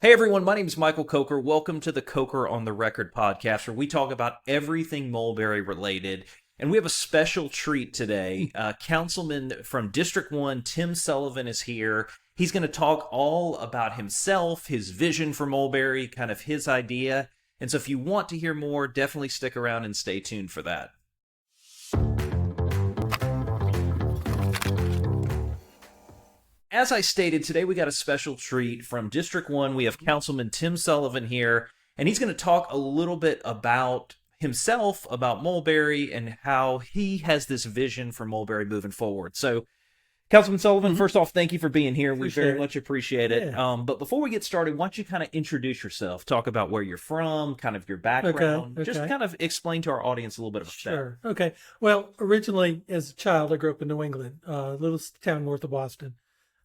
Hey everyone, my name is Michael Coker. Welcome to the Coker on the Record podcast, where we talk about everything Mulberry related. And we have a special treat today. Councilman from District 1, Tim Sullivan, is here. He's going to talk all about himself, his vision for Mulberry, kind of his idea. And so if you want to hear more, definitely stick around and stay tuned for that. As I stated, today we got a special treat from District 1. We have Councilman Tim Sullivan here, and he's going to talk a little bit about himself, about Mulberry, and how he has this vision for Mulberry moving forward. So, Councilman Sullivan, first off, thank you for being here. We very much appreciate it. Yeah. But before we get started, why don't you kind of introduce yourself, talk about where you're from, kind of your background, Okay. just kind of explain to our audience a little bit about that. Sure. Okay. Well, originally as a child, I grew up in New England, a little town north of Boston.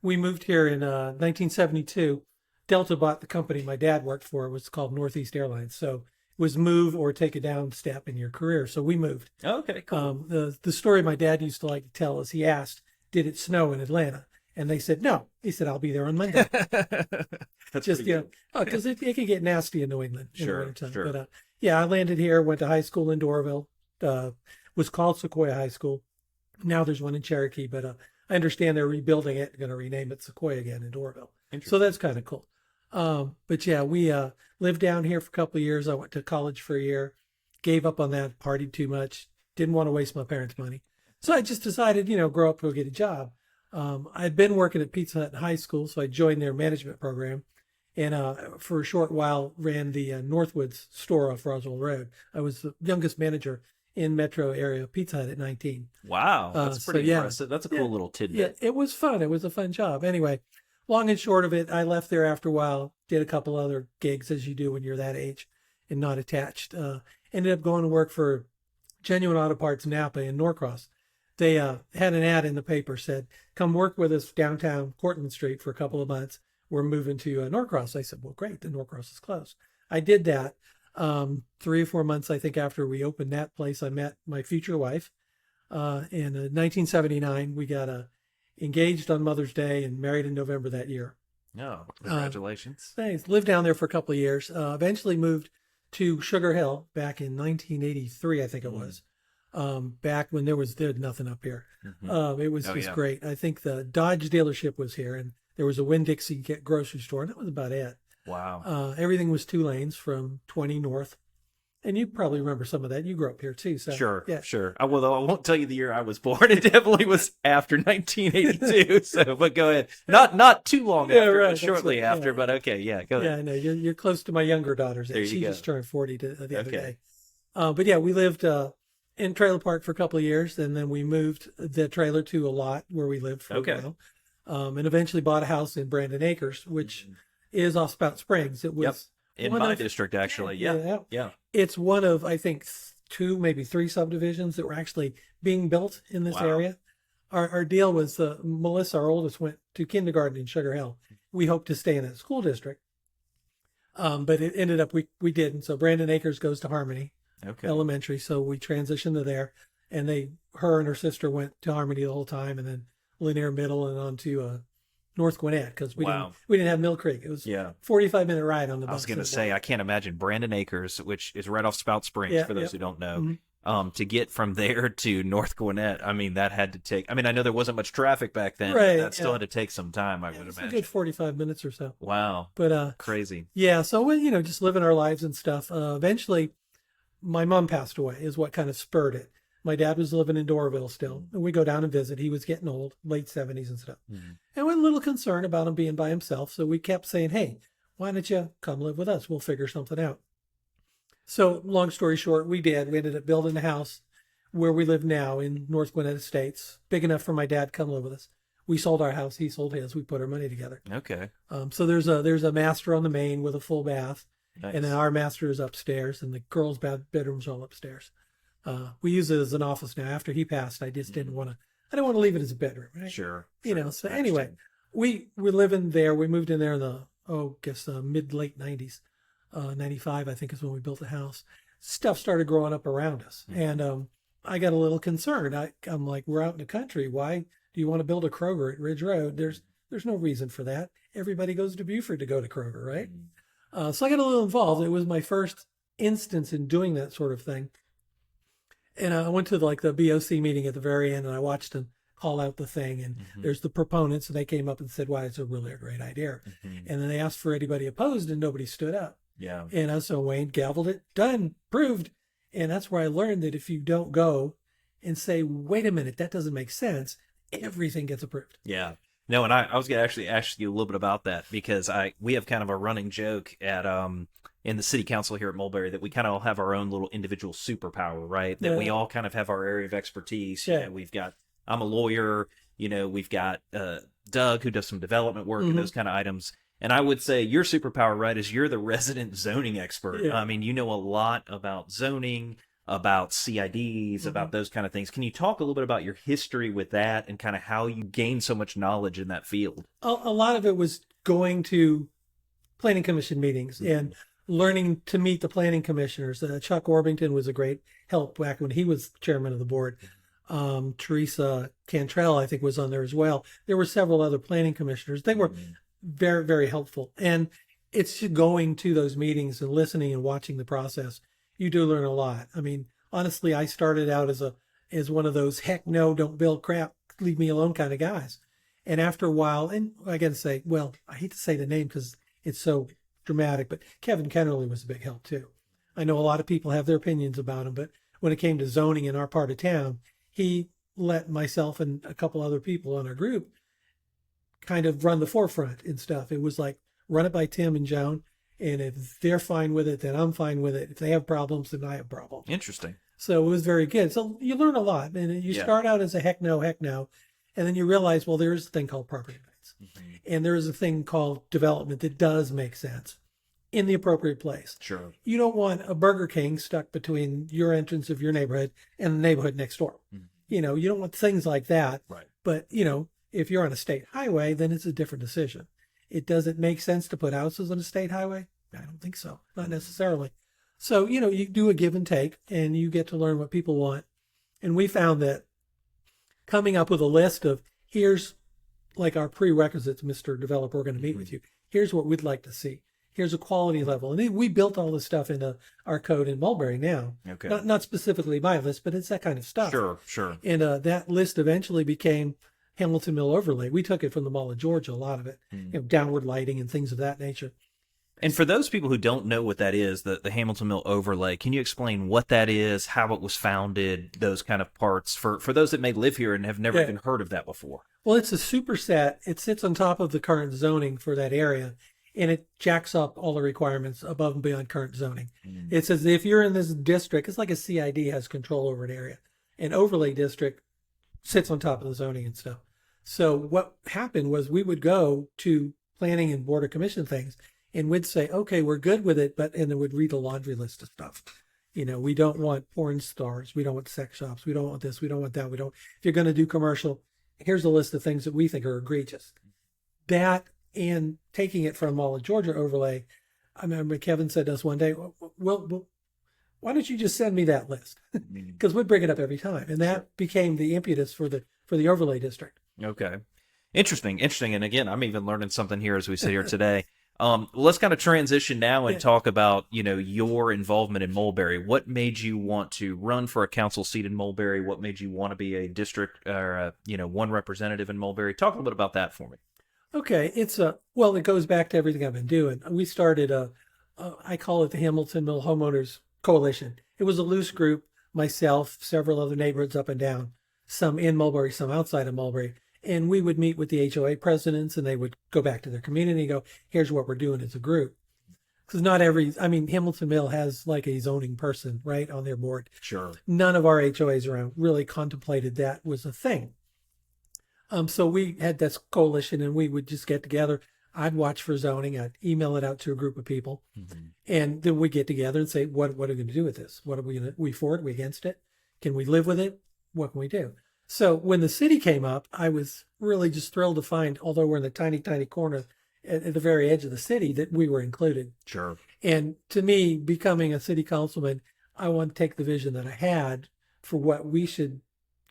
We moved here in 1972. Delta bought the company my dad worked for. It was called Northeast Airlines. So it was move or take a down step in your career. So we moved. Okay, cool. The story my dad used to like to tell is he asked, did it snow in Atlanta? And they said, no. He said, I'll be there on Monday. That's Just, pretty good. because it can get nasty in New England. In the Sure, wintertime. sure. But yeah, I landed here, went to high school in Doraville, was called Sequoia High School. Now there's one in Cherokee, but I understand they're rebuilding it, going to rename it Sequoia again in Doraville. So that's kind of cool. But yeah, we lived down here for a couple of years. I went to college for a year, gave up on that, partied too much, didn't want to waste my parents' money. So I just decided, grow up, go get a job. I'd been working at Pizza Hut in high school, so I joined their management program. And for a short while, ran the Northwoods store off Roswell Road. I was the youngest manager in metro area Pizza Hut at 19. Wow, that's pretty yeah. impressive. That's a cool little tidbit. Yeah, it was fun. It was a fun job. Anyway, long and short of it, I left there after a while, did a couple other gigs as you do when you're that age and not attached. Ended up going to work for Genuine Auto Parts Napa in Norcross. They had an ad in the paper said, come work with us downtown Cortlandt Street for a couple of months. We're moving to Norcross. I said, well, great. The Norcross is close. I did that. 3 or 4 months, I think, after we opened that place, I met my future wife. In 1979, we got engaged on Mother's Day and married in November that year. Oh, congratulations. Thanks. Lived down there for a couple of years. Eventually moved to Sugar Hill back in 1983, I think it was. Back when there was nothing up here. It was just great. I think the Dodge dealership was here, and there was a Winn-Dixie grocery store, and that was about it. Wow. Everything was 2 lanes from 20 north. And you probably remember some of that. You grew up here too. So Sure, yeah. sure. Well, I won't tell you the year I was born. It definitely was after 1982. So, but go ahead. Not too long after, right. but shortly That's right. after. Yeah. But okay, yeah, go Yeah, ahead. I know. You're close to my younger daughter's age. There you She go. just turned 40 the other Okay. day. But yeah, we lived in trailer park for a couple of years, and then we moved the trailer to a lot where we lived for a while. And eventually bought a house in Brandon Acres, which is off Spout Springs. It was In one my of- district, actually. Yeah. It's one of, I think, 2, maybe 3 subdivisions that were actually being built in this Wow. area. Our deal was Melissa, our oldest, went to kindergarten in Sugar Hill. We hoped to stay in that school district. But it ended up we didn't. So Brandon Acres goes to Harmony Elementary. So we transitioned to there. And her and her sister went to Harmony the whole time, and then Lanier Middle and on to North Gwinnett, because we didn't have Mill Creek. It was 45-minute ride on the bus. I was going to say, I can't imagine Brandon Acres, which is right off Spout Springs, for those who don't know. To get from there to North Gwinnett, I mean, that had to take, I know there wasn't much traffic back then. Right, That still had to take some time, I would It's imagine. a good 45 minutes or so. Wow. But Crazy. yeah, so we, just living our lives and stuff. Eventually, my mom passed away, is what kind of spurred it. My dad was living in Doraville still, and we go down and visit. He was getting old, late 70s and stuff. And we had a little concern about him being by himself, so we kept saying, hey, why don't you come live with us? We'll figure something out. So long story short, we did. We ended up building a house where we live now in North Gwinnett Estates, big enough for my dad to come live with us. We sold our house. He sold his. We put our money together. Okay. So there's a master on the main with a full bath. Nice. And then our master is upstairs, and the girls' bedroom's all upstairs. We use it as an office now. After he passed, I just didn't want to leave it as a bedroom, right? Sure. So anyway, we were living there. We moved in there in the, mid-late 90s. 95, I think, is when we built the house. Stuff started growing up around us. And I got a little concerned. I'm like, we're out in the country. Why do you want to build a Kroger at Ridge Road? There's There's no reason for that. Everybody goes to Buford to go to Kroger, right? So I got a little involved. It was my first instance in doing that sort of thing. And I went to like the BOC meeting at the very end, and I watched them call out the thing. And there's the proponents, and they came up and said, "Why, it's a really great idea." And then they asked for anybody opposed, and nobody stood up. Yeah. And so Wayne gavelled it, done, proved. And that's where I learned that if you don't go and say, "Wait a minute, that doesn't make sense," everything gets approved. Yeah. No, and I was going to actually ask you a little bit about that, because we have kind of a running joke at in the city council here at Mulberry that we kind of all have our own little individual superpower, right? That we all kind of have our area of expertise. Yeah. You know, we've got, I'm a lawyer, you know, we've got Doug who does some development work and those kind of items. And I would say your superpower, right, is you're the resident zoning expert. Yeah. I mean, you know a lot about zoning, about CIDs, about those kind of things. Can you talk a little bit about your history with that and kind of how you gained so much knowledge in that field? A lot of it was going to planning commission meetings and learning to meet the planning commissioners. Chuck Orbington was a great help back when he was chairman of the board. Teresa Cantrell, I think, was on there as well. There were several other planning commissioners. They were very, very helpful. And it's going to those meetings and listening and watching the process. You do learn a lot. I mean, honestly, I started out as one of those heck no, don't build crap, leave me alone kind of guys. And after a while, and I got to say, well, I hate to say the name because it's so dramatic, but Kevin Kennerly was a big help too. I know a lot of people have their opinions about him, but when it came to zoning in our part of town, he let myself and a couple other people on our group kind of run the forefront and stuff. It was like, run it by Tim and Joan. And if they're fine with it, then I'm fine with it. If they have problems, then I have problems. Interesting. So it was very good. So you learn a lot. And you start out as a heck no. And then you realize, well, there is a thing called property rights. And there is a thing called development that does make sense in the appropriate place. Sure. You don't want a Burger King stuck between your entrance of your neighborhood and the neighborhood next door. You know, you don't want things like that. Right. But, you know, if you're on a state highway, then it's a different decision. It doesn't make sense to put houses on a state highway. I don't think so. Not necessarily. So, you know, you do a give and take and you get to learn what people want. And we found that coming up with a list of here's like our prerequisites, Mr. Developer, we're going to meet with you. Here's what we'd like to see. Here's a quality level. And we built all this stuff into our code in Mulberry now. Okay. Not specifically my list, but it's that kind of stuff. Sure. And that list eventually became Hamilton Mill Overlay. We took it from the Mall of Georgia, a lot of it, you know, downward lighting and things of that nature. And for those people who don't know what that is, the Hamilton Mill Overlay, can you explain what that is, how it was founded, those kind of parts, for those that may live here and have never even heard of that before? Well, it's a superset. It sits on top of the current zoning for that area, and it jacks up all the requirements above and beyond current zoning. It says if you're in this district, it's like a CID has control over an area. An overlay district sits on top of the zoning and stuff. So what happened was we would go to planning and board of commission things, and we'd say, okay, we're good with it, and then we'd read a laundry list of stuff. You know, we don't want porn stars. We don't want sex shops. We don't want this. We don't want that. If you're going to do commercial, here's a list of things that we think are egregious. That, and taking it from Mall of Georgia overlay, I remember Kevin said to us one day, well, why don't you just send me that list? Because we'd bring it up every time. And that became the impetus for the overlay district. Okay. Interesting. And again, I'm even learning something here as we sit here today. Let's kind of transition now and talk about, you know, your involvement in Mulberry. What made you want to run for a council seat in Mulberry? What made you want to be a district or, one representative in Mulberry? Talk a little bit about that for me. Okay. It goes back to everything I've been doing. We started I call it the Hamilton Mill Homeowners Coalition. It was a loose group, myself, several other neighborhoods up and down, some in Mulberry, some outside of Mulberry. And we would meet with the HOA presidents, and they would go back to their community and go, here's what we're doing as a group. Because Hamilton Mill has like a zoning person, right, on their board. Sure. None of our HOAs around really contemplated that was a thing. So we had this coalition, and we would just get together. I'd watch for zoning. I'd email it out to a group of people. And then we'd get together and say, what are we going to do with this? What are we for it? We against it? Can we live with it? What can we do? So when the city came up, I was really just thrilled to find, although we're in the tiny, tiny corner at the very edge of the city, that we were included. Sure. And to me, becoming a city councilman, I want to take the vision that I had for what we should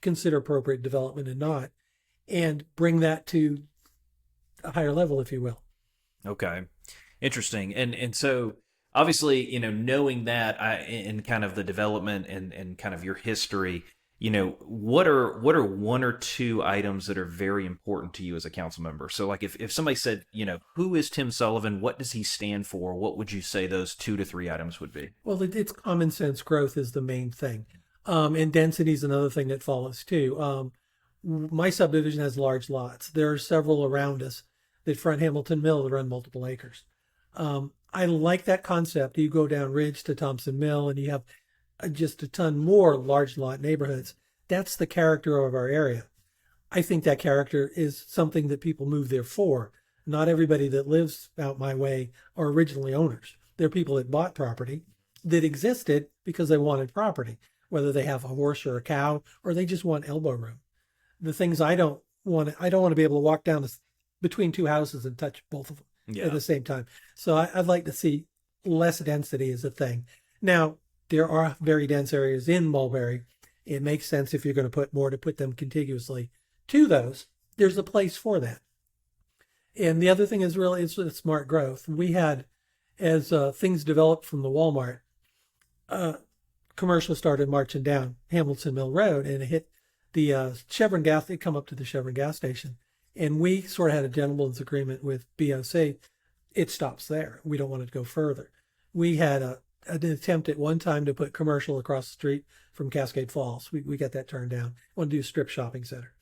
consider appropriate development and not, and bring that to a higher level, if you will. Okay. Interesting. And so obviously, knowing that in kind of the development and kind of your history, what are one or two items that are very important to you as a council member? So like if somebody said, who is Tim Sullivan? What does he stand for? What would you say those 2 to 3 items would be? Well, it's common sense growth is the main thing. And density is another thing that follows too. My subdivision has large lots. There are several around us that front Hamilton Mill that run multiple acres. I like that concept. You go down Ridge to Thompson Mill and you have just a ton more large lot neighborhoods. That's the character of our area. I think that character is something that people move there for. Not everybody that lives out my way are originally owners. They're people that bought property that existed because they wanted property, whether they have a horse or a cow, or they just want elbow room. The things I don't want to be able to walk down between two houses and touch both of them at the same time. So I'd like to see less density as a thing. Now, there are very dense areas in Mulberry. It makes sense if you're going to put more to put them contiguously to those. There's a place for that. And the other thing is really it's smart growth. We had, as things developed from the Walmart, commercial started marching down Hamilton Mill Road, and it hit the Chevron gas. They come up to the Chevron gas station, and we sort of had a gentleman's agreement with BOC. It stops there. We don't want it to go further. We had an attempt at one time to put commercial across the street from Cascade Falls. We got that turned down. We want to do a strip shopping center.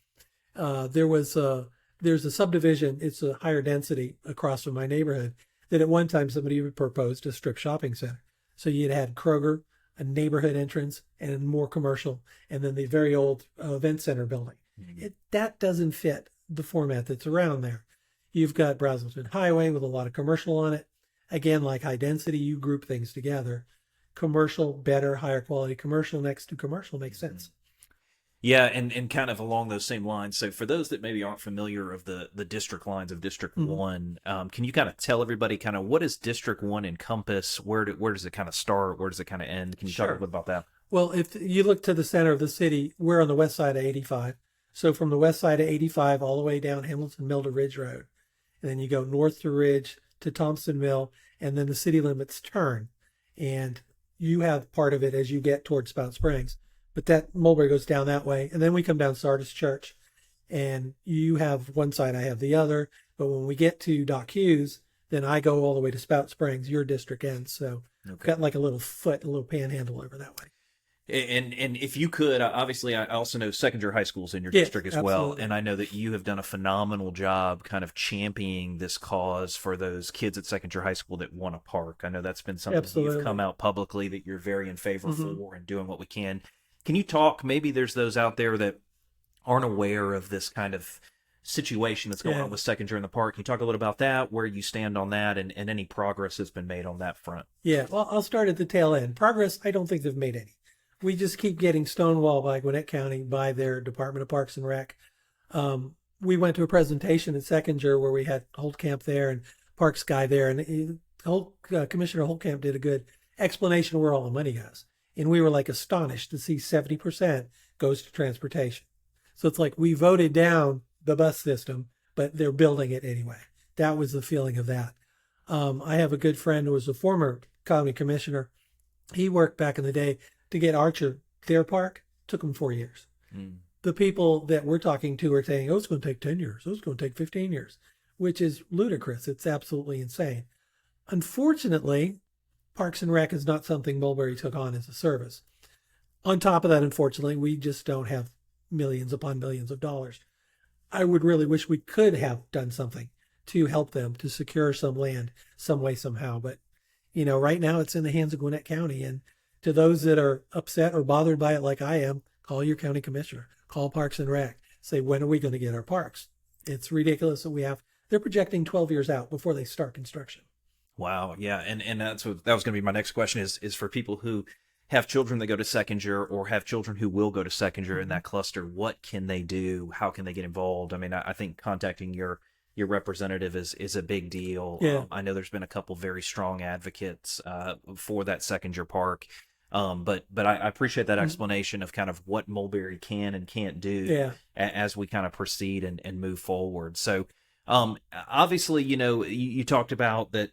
There's a subdivision. It's a higher density across from my neighborhood that at one time somebody proposed a strip shopping center. So you'd had Kroger, a neighborhood entrance, and more commercial, and then the very old event center building. Mm-hmm. That doesn't fit the format that's around there. You've got Brazelton Highway with a lot of commercial on it. Again, like high density, you group things together. Commercial, better, higher quality commercial next to commercial makes sense. Yeah, and kind of along those same lines. So for those that maybe aren't familiar of the district lines of District 1, can you kind of tell everybody kind of what does District 1 encompass? Where does it kind of start? Where does it kind of end? Can you talk a little bit about that? Well, if you look to the center of the city, we're on the west side of 85. So from the west side of 85 all the way down Hamilton Mill to Ridge Road. And then you go north to Ridge to Thompson Mill, and then the city limits turn. And you have part of it as you get towards Spout Springs. But that Mulberry goes down that way. And then we come down Sardis Church. And you have one side, I have the other. But when we get to Doc Hughes, then I go all the way to Spout Springs. Your district ends. So got like a little panhandle over that way. And if you could, obviously, I also know Seckinger High School is in your district as well. And I know that you have done a phenomenal job kind of championing this cause for those kids at Seckinger High School that want a park. I know that's been something that you've come out publicly that you're very in favor for and doing what we can. Can you talk, maybe there's those out there that aren't aware of this kind of situation that's going on with Seckinger in the park. Can you talk a little about that, where you stand on that, and any progress that's been made on that front? Yeah, well, I'll start at the tail end. Progress, I don't think they've made any. We just keep getting stonewalled by Gwinnett County, by their Department of Parks and Rec. We went to a presentation at Seckinger where we had Holtkamp there and Parks guy there, and Commissioner Holtkamp did a good explanation of where all the money goes. And we were like astonished to see 70% goes to transportation. So it's like we voted down the bus system, but they're building it anyway. That was the feeling of that. I have a good friend who was a former county commissioner. He worked back in the day to get Archer their park. Took him 4 years. The people that we're talking to are saying, oh, it's going to take 10 years. Oh, it's going to take 15 years, which is ludicrous. It's absolutely insane. Unfortunately, Parks and Rec is not something Mulberry took on as a service. On top of that, unfortunately, we just don't have millions upon millions of dollars. I would really wish we could have done something to help them to secure some land some way, somehow. But, right now it's in the hands of Gwinnett County. And to those that are upset or bothered by it like I am, call your county commissioner, call Parks and Rec, say, when are we going to get our parks? It's ridiculous that they're projecting 12 years out before they start construction. Wow. Yeah. And that was going to be my next question is for people who have children that go to Seckinger or have children who will go to Seckinger in that cluster, what can they do? How can they get involved? I mean, I think contacting your representative is a big deal. Yeah. I know there's been a couple very strong advocates for that Seckinger Park. But I appreciate that explanation of kind of what Mulberry can and can't do as we kind of proceed and move forward. So Obviously, you talked about that,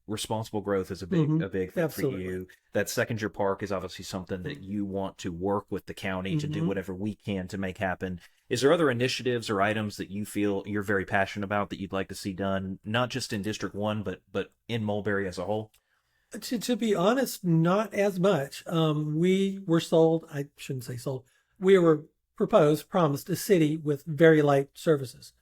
responsible growth is a big thing Absolutely. for you. That Seckinger Park is obviously something that you want to work with the county to do whatever we can to make happen. Is there other initiatives or items that you feel you're very passionate about that you'd like to see done, not just in District 1, but in Mulberry as a whole? To be honest, not as much. We were sold, I shouldn't say sold, we were promised a city with very light services.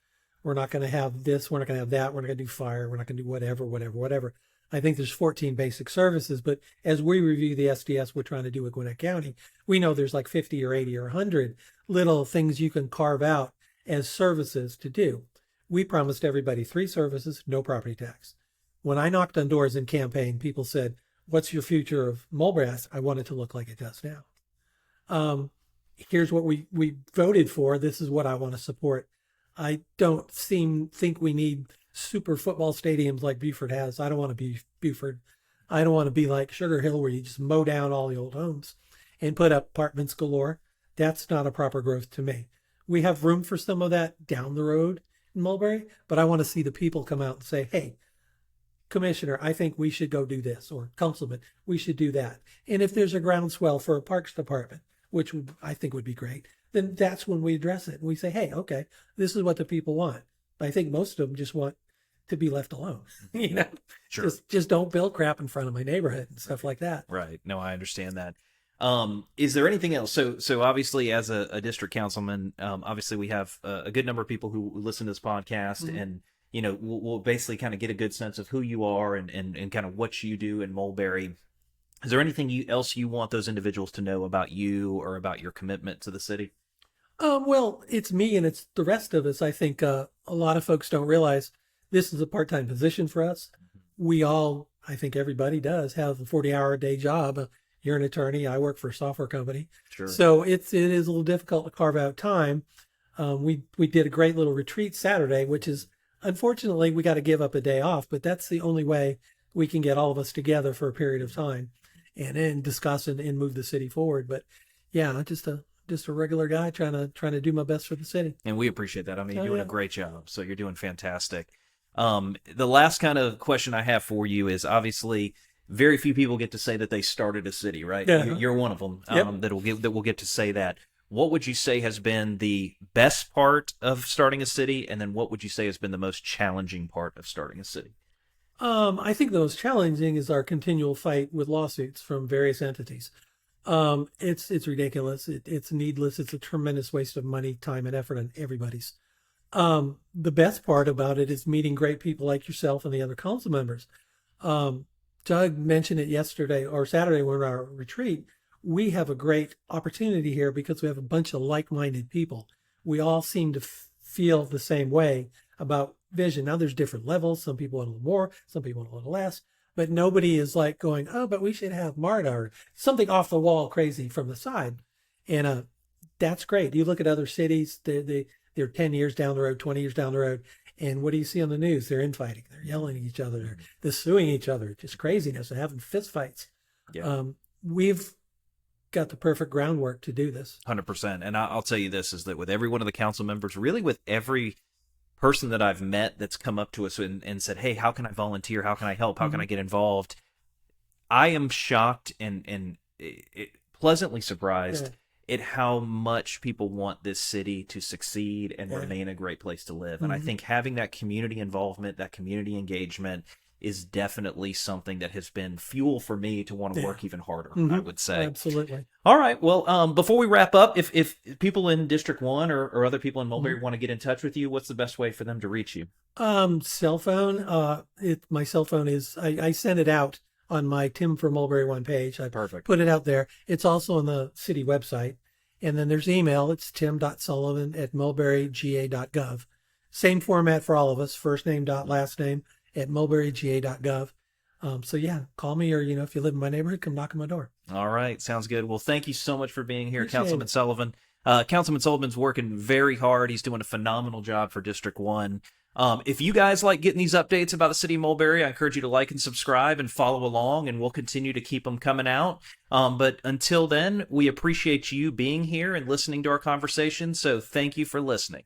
We're not going to have this, we're not going to have that, we're not going to do fire, we're not going to do whatever. I think there's 14 basic services, but as we review the SDS we're trying to do with Gwinnett County, we know there's like 50 or 80 or 100 little things you can carve out as services to do. We promised everybody 3 services, no property tax. When I knocked on doors in campaign, people said, "What's your future of Mulberry?" I want it to look like it does now. Here's what we voted for. This is what I want to support. I don't think we need super football stadiums like Beaufort has. I don't want to be Beaufort. I don't want to be like Sugar Hill where you just mow down all the old homes and put up apartments galore. That's not a proper growth to me. We have room for some of that down the road in Mulberry, but I want to see the people come out and say, "Hey, Commissioner, I think we should go do this," or "Councilman, we should do that." And if there's a groundswell for a Parks Department, which I think would be great, then that's when we address it. And we say, "Hey, okay, this is what the people want." But I think most of them just want to be left alone. Sure. Just don't build crap in front of my neighborhood and stuff like that. Right. No, I understand that. Is there anything else? So obviously, as a district councilman, obviously we have a good number of people who listen to this podcast, and we'll basically kind of get a good sense of who you are and kind of what you do in Mulberry. Is there anything else you want those individuals to know about you or about your commitment to the city? Well, it's me and it's the rest of us. I think a lot of folks don't realize this is a part-time position for us. We all, I think everybody does, have a 40-hour-a-day job. You're an attorney. I work for a software company. Sure. So it is a little difficult to carve out time. We did a great little retreat Saturday, which is, unfortunately, we got to give up a day off, but that's the only way we can get all of us together for a period of time and then discuss and move the city forward. But yeah, just a regular guy trying to do my best for the city. And we appreciate that. I mean, you're doing a great job. So you're doing fantastic. The last kind of question I have for you is, obviously very few people get to say that they started a city, right? Yeah. You're one of them. Yep. that will get to say that. What would you say has been the best part of starting a city? And then what would you say has been the most challenging part of starting a city? I think the most challenging is our continual fight with lawsuits from various entities. It's ridiculous. It's needless. It's a tremendous waste of money, time, and effort on everybody's. The best part about it is meeting great people like yourself and the other council members. Doug mentioned it yesterday or Saturday when we were at our retreat. We have a great opportunity here because we have a bunch of like-minded people. We all seem to feel the same way about vision. Now there's different levels. Some people want a little more, some people want a little less, but nobody is like going, "Oh, but we should have MARTA," or something off the wall crazy from the side. And that's great. You look at other cities, they're 10 years down the road, 20 years down the road. And what do you see on the news? They're infighting. They're yelling at each other. They're suing each other. Just craziness. They're having fist fights. Yeah. We've got the perfect groundwork to do this. 100%. And I'll tell you this, is that with every one of the council members, really with every person that I've met that's come up to us and said, "Hey, how can I volunteer? How can I help? How can I get involved?" I am shocked and pleasantly surprised at how much people want this city to succeed and remain a great place to live. And I think having that community involvement, that community engagement is definitely something that has been fuel for me to want to work even harder, I would say. Absolutely. All right. Well, before we wrap up, if people in District 1 or other people in Mulberry want to get in touch with you, what's the best way for them to reach you? Cell phone. My cell phone is, I send it out on my Tim for Mulberry 1 page. I put it out there. It's also on the city website. And then there's email. It's tim.sullivan@mulberryga.gov. Same format for all of us. First name dot last name @mulberryga.gov. So yeah, call me, or if you live in my neighborhood, come knock on my door. All right, sounds good. Well, thank you so much for being here, Appreciate Councilman it. Sullivan. Councilman Sullivan's working very hard. He's doing a phenomenal job for District 1. If you guys like getting these updates about the city of Mulberry, I encourage you to like and subscribe and follow along, and we'll continue to keep them coming out. But until then, we appreciate you being here and listening to our conversation, so thank you for listening.